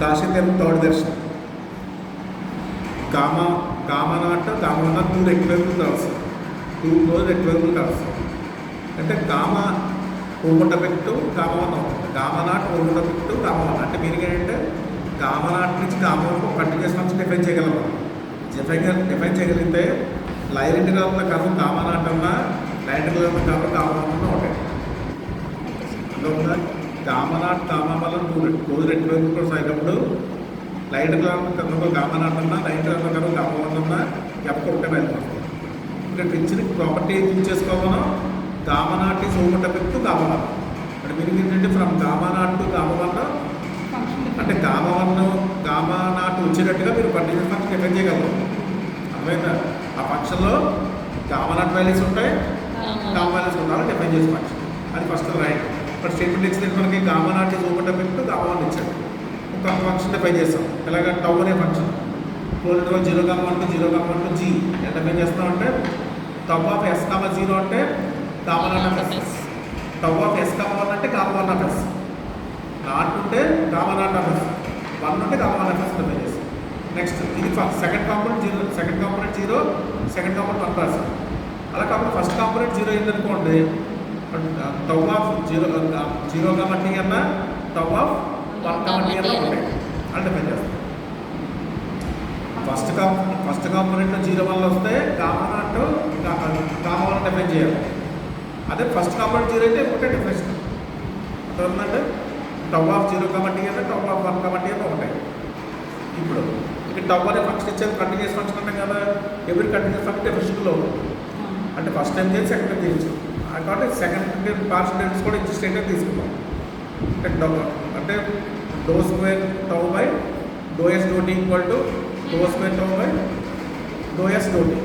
కాశీ తీర్థం థర్డ్ దర్శనం. కామనాట్ కామవన్న 2 రెక్టివేబుల్ curves, 2 close రెక్టివేబుల్ curves. అంటే కామ ఓమటపెట్టు కామవన్న అవుతుంది. కామనాట్ ఓమటపెట్టు కామవన్న అంటే మీనింగ్ ఏంటంటే కామనాట్ నుంచి కామవరకు కంటిన్యూస్ ఫంక్షన్ డిఫైన్ చేయగలము. డిఫైన్ చేయగలిగితే లైన్ ఇంటిగ్రల్ ఉన్న కర్వ్ కామనాట్ అన్నా, లైన్ ఇంటిగ్రల్ ఉన్న కర్వ్ కామవన్న ఒకటే. అందువల్ల కామనాట్ కామవల్ల 2 క్లోజ్ రెక్టివేబుల్ కర్వ్స్ అయినప్పుడు లైన్ కర్వ్ కామనాట్ అన్నా, లైన్ ఇంటిగ్రల్ కర్వ్ కామవన్న అన్నా ఎప్ప ఒకటే వెళ్ళిపోతుంది. ఇక్కడ ఇచ్చిన ప్రాపర్టీ యూజ్ చేసుకోవాలను కామనాట్ ఈజ్ ఓమటపెట్టు కామవన్న. అంటే మీనింగ్ ఏంటంటే ఫ్రమ్ కామనాట్ టు కామవన్న అంటే కామనాట్ వచ్చేటట్టుగా మీరు కంటిన్యూస్ ఫంక్షన్ డిఫైన్ చేయగలరు. అర్థమైందా? ఆ ఫంక్షన్లో కామనాట్ వాల్యూస్ ఉంటాయి, కామ వాల్యూస్ ఉంటారు డిఫైన్ చేసే ఫంక్షన్. అది ఫస్ట్ రైట్. బట్ స్టేట్మెంట్ ఇచ్చిన మనకి కామనాట్ ఈజ్ ఓమటపెట్టు కామవన్న ఇచ్చాడు. ఒక ఫంక్షన్ డిఫైన్ చేస్తాం. ఎలాగ టౌ అనే ఫంక్షన్ 0, 0, 1 to G డిఫైన్ చేస్తామంటే టౌ ఆఫ్ S, 0 అంటే కామనాట్ of S, tau of S, 1 అంటే కామవన్న ఆఫ్ S, నాట్ ఉంటే కామనాట్ ఆఫ్ S, 1 ఉంటే కామవన్న ఆఫ్ S డిఫైన్ చేస్తాం. నెక్స్ట్ ఇది second component 0, second component 0, second component 1 రాస్తాం. అలా కాకుండా ఫస్ట్ కాంపోనెంట్ 0 అయిందనుకోండి, టౌ ఆఫ్ 0, 0, T అన్న టౌ ఆఫ్ 1, T అన్న ఉంటాయి అని డిఫైన్ చేస్తాం. ఫస్ట్ కాంపోనెంట్ 0, 1 వస్తే కామనాట్ కామవన్న డిఫైన్ చేయాలి. అదే ఫస్ట్ కాంపోనెంట్ 0 అయితే ఒకటే డిఫరెన్స్ అర్థమవుతుందంటే టౌ ఆఫ్ 0, T అన్న టౌ ఆఫ్ 1, T అన్న ఒకటే. ఇప్పుడు ఇక్కడ టౌ అనే ఫంక్షన్ ఇచ్చేది కంటిన్యూస్ ఫంక్షన్ అంటే కదా, ఎవరి కంటిన్యూస్ ఫంక్షన్ డెఫినిషన్లో అంటే ఫస్ట్ టైం చేసి సెకండ్ టైం చేయొచ్చు. కాబట్టి సెకండ్ పార్షియల్ డెరివేటివ్స్ కూడా ఇచ్చి స్టేట్ తీసుకుంటాం. అంటే do square tau by do S do T equal to doe square tau by do S do T.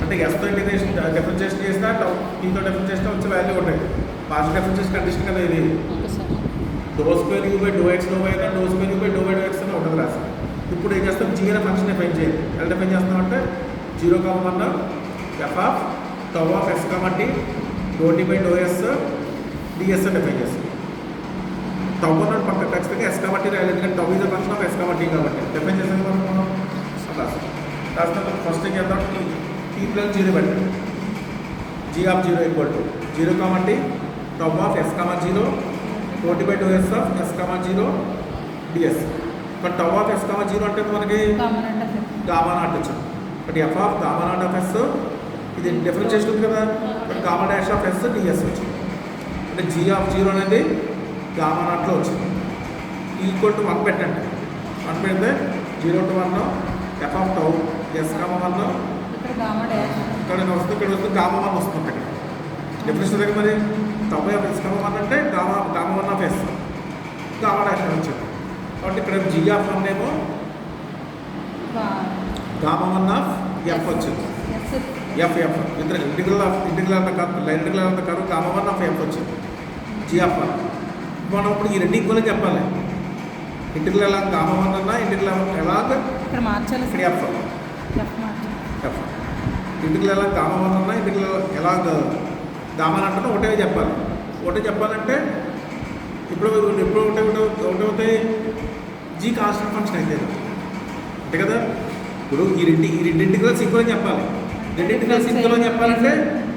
అంటే ఎస్తో ఇంటిగ్రేషన్ డిఫరెన్షియేషన్ చేసినా టీతో డిఫరెన్షియేషన్ వచ్చే వాల్యూ ఉంటాయి. పార్షియల్ డిఫరెన్షియేషన్ కండిషన్ కదా ఇది. Doe square U by doe X doe Y అయినా doe square U by doe X అని ఉంటుంది రాసి. ఇప్పుడు ఏం చేస్తాం, జీ అనే ఫంక్షన్ డిఫైన్ చేయాలి. ఎలా డిఫైన్ చేస్తామంటే 0, 1 F of tau of S, T do T by do S DS అని డిఫైన్ చేస్తాం. టౌ అన్నట్టు పక్క ఖచ్చితంగా S, T రాయాలి, ఎందుకంటే tau is function of S, T కాబట్టి డిఫైన్ చేసాం కదా మనం. రాస్తాం ఫస్ట్ ఏం చేద్దాం, T ప్లస్ 0 పెట్టండి. G of 0 equal to 0, T tau of S, 0 doe T by do S of S, 0 D S. But tau of S, 0 అంటే మనకి కామనాట్ వచ్చింది. బట్ ఎఫ్ ఆఫ్ కామనాట్ ఆఫ్ S ఇది డిఫరెన్షియేషన్ ఉంది కదా, but comma dash of S D S వచ్చింది. అంటే G ఆఫ్ 0 అనేది కామనాట్లో వచ్చింది. ఈక్వల్ టు 1 పెట్టండి. 1 పెడితే 0 to 1 F of tau S, 1 ఇక్కడ వస్తుంది, ఇక్కడ వస్తుంది కామా 1 వస్తుంది. ఇక్కడ డిఫరెన్స్ దగ్గర మరి టౌ ఆఫ్ S, 1 అంటే comma 1 of S comma dash వచ్చింది. కాబట్టి ఇక్కడ G ఆఫ్ 1 ఏమో కామా 1 ఆఫ్ F వచ్చింది. F integral of curve comma 1 of F వచ్చింది. G ఆఫ్ 1 మనం ఇప్పుడు ఈ రెండు ఈక్వల్ చెప్పాలి. ఇంటిగ్రల్ ఎలా కామా 1 అన్నా ఇంటిగ్రల్ ఎలాగ ఇక్కడ ఎఫ్ ఇంటిగ్రల్ ఎలా కామా 1 అన్నా ఇంటిగ్రల్ ఎలాగ కామనాట్ అన్నా ఒకటే చెప్పాలి. ఒకటే చెప్పాలంటే ఇప్పుడు ఒకటే అవుతాయి. జీ కాన్స్టెంట్ ఫంక్షన్ అయితే అంతే కదా. ఇప్పుడు ఈ రెండు ఇంటిగ్రల్స్ ఈక్వల్ అని చెప్పాలి. రెండు ఇంటిగ్రల్స్ ఈక్వల్ అని చెప్పాలంటే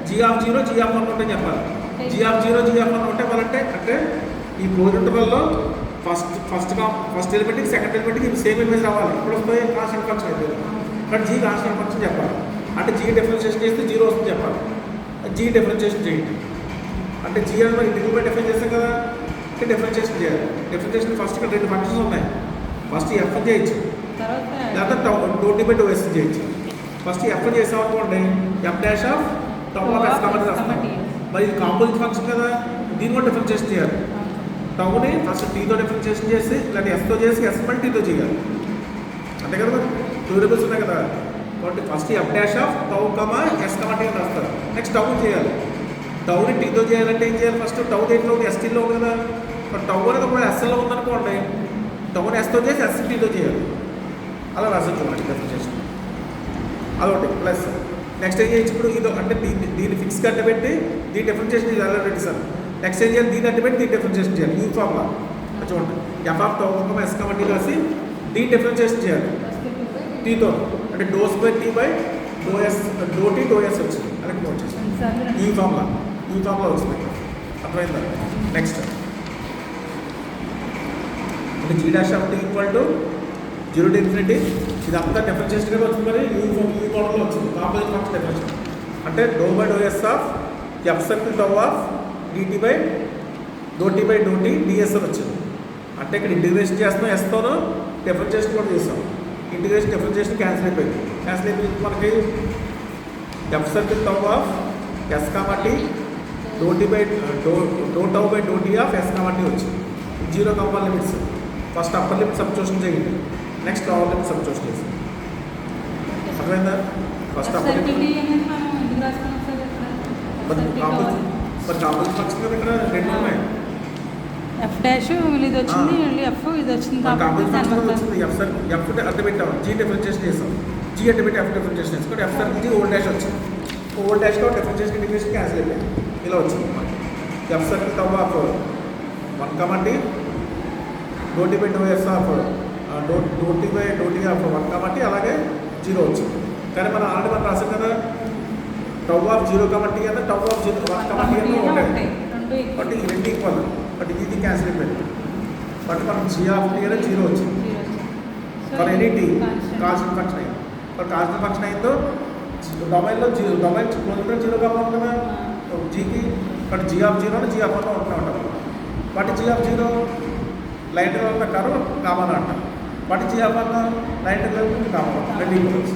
G ఆఫ్ 0, G ఆఫ్ 1 ఉంటే చెప్పాలి. G ఆఫ్ 0, G ఆఫ్ 1 ఉంటే వాళ్ళంటే అంటే ఈ క్లోజ్ ఇంటర్వల్లో ఫస్ట్ ఎలిమెంట్కి సెకండ్ ఎలిమెంట్కి సేమ్ ఇమేజ్ రావాలి. ఇప్పుడు వస్తే కాన్స్టెంట్ ఫంక్షన్ అయితే బట్ G కాన్స్టెంట్ ఫంక్షన్ చెప్పాలి. అంటే G డిఫరెన్షియేషన్ చేస్తే 0 వస్తుంది చెప్పాలి. G డిఫరెన్షియేషన్ చేయండి అంటే G అని మనం ఇంటిగ్రల్ బై డిఫైన్ చేస్తాం కదా, అంటే డిఫరెన్షియేషన్ చేయాలి. డిఫరెన్షియేషన్ ఫస్ట్ ఇక్కడ రెండు ఫంక్షన్స్ ఉన్నాయి. ఫస్ట్ ఎఫ్ చేయొచ్చు, లేదా do T by do S చేయొచ్చు. ఫస్ట్ ఎఫ్ చేసాం అనుకోండి, F dash of tau of S, రాస్తాం. మరి ఇది కాంపోజిట్ ఫంక్షన్ కదా, దీన్ని కూడా డిఫరెన్షియేషన్ చేయాలి. టౌని ఫస్ట్ టీతో డిఫరెన్షియేషన్ చేసి లేదా ఎస్తో చేసి ఎస్ మళ్ళీ టీతో చేయాలి. అంతే కదా, టూ వేరియబుల్స్ ఉన్నాయి కదా. కాబట్టి first F dash of tau, S, T అని రాస్తారు. నెక్స్ట్ టౌ చేయాలి. టౌని టీతో చేయాలంటే ఏం చేయాలి, ఫస్ట్ టౌ దేంట్లో ఉంది, STలో ఉంది కదా. టౌ అనేది కూడా SLలో ఉందనుకోండి, టౌని ఎస్తో చేసి S టీతో చేయాలి. అలా రాసొచ్చు మనకి డిఫరెన్షియేషన్ అదొకటి. ప్లస్ నెక్స్ట్ ఏం చేయొచ్చు, ఇప్పుడు ఇది అంటే దీన్ని ఫిక్స్గా అడ్డపెట్టి దీని డిఫరెన్షియేషన్ చేయాలి. సార్ నెక్స్ట్ ఏం చేయాలి, దీన్ని అడ్డపెట్టి దీన్ని డిఫరెన్షియేషన్ చేయాలి. ఈ ఫార్ములా అంటే చూడండి F of tau S T రాసి టీ డిఫరెన్షియేషన్ చేయాలి టీతో, అంటే do square T by do S do T do S వచ్చింది అలాగే నోట్ చేసి ఈ ఫార్ములా వచ్చింది. అర్థమైందా? నెక్స్ట్ అంటే G dash of T equal to 0 to infinity, ఇది అంతా డిఫరెన్షియేషన్ కదా వచ్చింది. మరి ఈ మోడల్లో వచ్చింది కాంపోజిట్ ఫంక్షన్ డిఫరెన్షియేషన్ అంటే do by do S of F circle tau of DT by do T by do T DS అని వచ్చింది. అంటే ఇక్కడ ఇంటిగ్రేషన్ చేస్తాం, ఎస్తోనూ డిఫరెన్షియేషన్ కూడా చేస్తాం. ఇంటిగ్రేషన్ డిఫరెన్షియేషన్ క్యాన్సిల్ అయిపోయింది. మనకి F circle tau of S T do T by doe tau by do T of S T వచ్చింది. 0 కంపల్ limits first upper limit substitution చేయండి, నెక్స్ట్ లోవర్ లిమిట్ సబ్స్టిట్యూషన్ చేసి. అర్థమైందా? First upper limit composite function కదా ఇక్కడ 2 ఉన్నాయి. F dash ఇది వచ్చింది, ఎఫ్ ఇది వచ్చింది. కాంపోజిట్ ఫంక్షన్ వచ్చింది. ఎఫ్ అడ్డు పెట్టాము, జీ డిఫరెన్షియేషన్ చేసాం, జీ అడ్డు పెట్టి ఎఫ్ డిఫరెన్షియేషన్ చేసుకుంటే F circle G old dash వచ్చింది. ఓల్డ్ డాష్లో డిఫరెన్షియేషన్ ఇంటిగ్రేషన్ క్యాన్సిల్ అయిపోయింది. ఇలా వచ్చింది F circle tau of 1 T do T by do S of do T by do T of 1 T అలాగే 0 వచ్చింది. కానీ మనం ఆల్రెడీ మనం రాసాం కదా టౌ ఆఫ్ 0 టీ కదా టౌ ఆఫ్ 1 టీ అన్న ఉంటాయి. బట్ ఈ 2 ఈక్వల్, బట్ ఇది క్యాన్సిల్ అయిపోయింది. బట్ మనం జీ ఆఫ్ టీ అనేది 0 వచ్చింది. For any T constant function అయింది. ఫర్ కాన్స్టెంట్ ఫంక్షన్ అయిందో డొమైన్లో డొమైన్ క్లోజ్లో 0 కావాలి కదా జీకి, but G of 0 G of 1 ఉంటూ ఉంటాం. బట్ జీ ఆఫ్ 0 లైన్ వల్ల కర్వ్ కామన్ అంటాం. But G of 1 line common 2 equals.